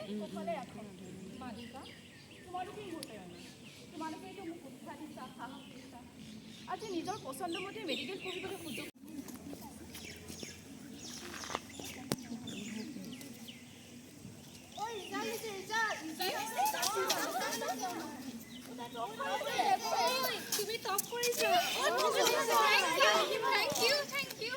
কোঠালে ৰাখে মা দেউতা তোমালোকেই মোৰ প্ৰেৰণা তোমালোকেইতো মোক উৎসাহ দিছা সাহস দিছা আজি নিজৰ পচন্দ মতে মেডিকেল পঢ়িবলৈ সুযোগ তুমি টপ কৰিছা থেংক ইউ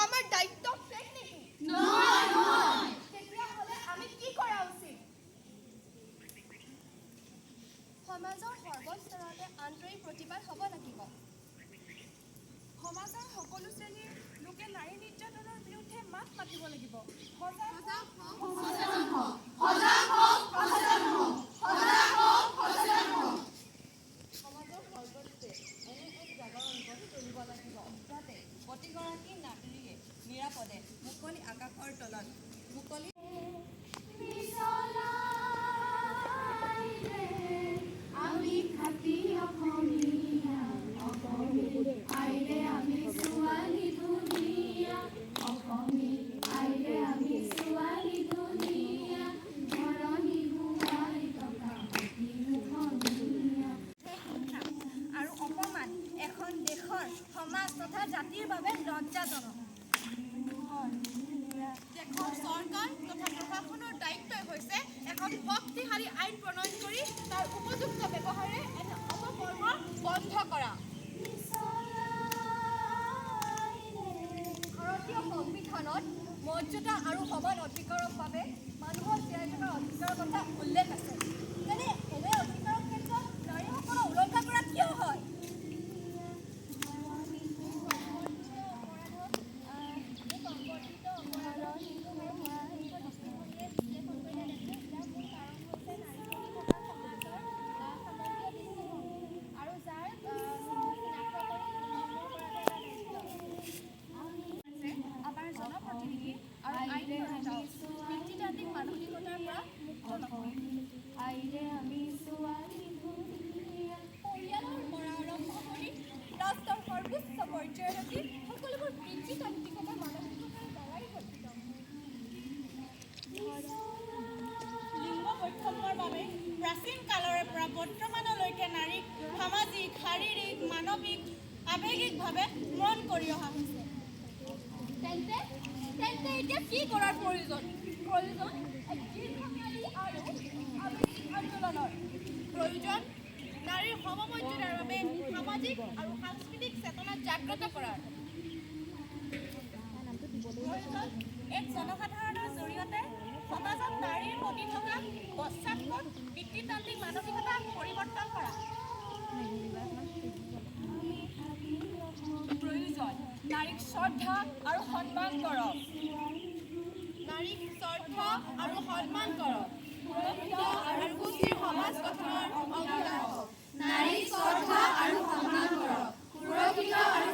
আমাৰ দায়িত্ব শেষ নেকি তেতিয়াহ'লে আমি কি কৰা উচিত সমাজৰ সৰ্বস্তৰতে আন্তৰিক প্ৰতিবাদ হ'ব লাগিব সমাজৰ সকলো শ্ৰেণীৰ লোকে নাৰী নিৰ্যাতনৰ বিৰুদ্ধে মাত মাতিব লাগিব সমাজৰ সৰ্বত্ৰে এনে এক জাগৰণ গঢ়ি তুলিব লাগিব যাতে প্ৰতিগৰাকী নাগৰিকে নিৰাপদে মুকলি আকাশৰ তলত মুকলি আমি খাতি অসমীয়া অসমী আইৰে আমি ছোৱালী ধুনীয়া অসমী আইৰে আমি ছোৱালী ধুনীয়া ধৰণী ঘূৰাই থকা আৰু অপমান এখন দেশৰ সমাজ তথা জাতিৰ বাবে লজ্জাজনক দেশৰ চৰকাৰ তথা প্ৰশাসনৰ দায়িত্বই হৈছে এখন শক্তিশালী আইন প্ৰণয়ন কৰি তাৰ উপযুক্ত ব্যৱহাৰে এনে অপকৰ্ম বন্ধ কৰা ভাৰতীয় সংবিধানত মৰ্যাদা আৰু সমান অধিকাৰৰ বাবে মানুহৰ জীয়াই থকাৰ অধিকাৰৰ কথা উল্লেখ আছে তেনে এনে অধিকাৰৰ ক্ষেত্ৰত নাৰীসকলক উলংঘা কৰা কিয় হয় আমাৰ জনপ্ৰতিনিধি আৰু আইন প্ৰণেতাও পিতৃতান্ত্ৰিক মানসিকতাৰ পৰা মুক্ত নহয় আইৰে আমি ছোৱালী ধুনীয়া পৰিয়ালৰ পৰা আৰম্ভ কৰি ৰাষ্ট্ৰৰ সৰ্বোচ্চ পৰ্যায়লৈকে সকলোবোৰ পিতৃতান্ত্ৰিকতাৰ মানসিকতাৰ দ্বাৰাই গঠিত লিংগ বৈষম্যৰ বাবে প্ৰাচীন কালৰে পৰা বৰ্তমানলৈকে নাৰীক সামাজিক শাৰীৰিক মানৱিক আৱেগিকভাৱে মন কৰি অহা হৈছে তেন্তে এতিয়া কি কৰাৰ প্ৰয়োজন প্ৰয়োজন এক দীৰ্ঘম্যাদী আৰু আৱেগিক আন্দোলনৰ। প্ৰয়োজন নাৰীৰ সমমৰ্যাদাৰ বাবে সামাজিক আৰু সাংস্কৃতিক চেতনা জাগ্ৰত কৰাৰ। প্ৰয়োজন এক জনসাধাৰণৰ জৰিয়তে সমাজত নাৰীৰ প্ৰতি থকা পশ্চাদপদ পিতৃতান্ত্ৰিক মানসিকতা পৰিৱৰ্তন কৰা। প্ৰয়োজন নাৰীক শ্ৰদ্ধা আৰু সন্মান কৰক। নাৰীক শ্ৰদ্ধা আৰু সন্মান কৰক। সুৰক্ষিত আৰু সুস্থিৰ সমাজ গঠনৰ অংশীদাৰ হওক। নাৰীক শ্ৰদ্ধা আৰু সন্মান কৰক। সুৰক্ষিত আৰু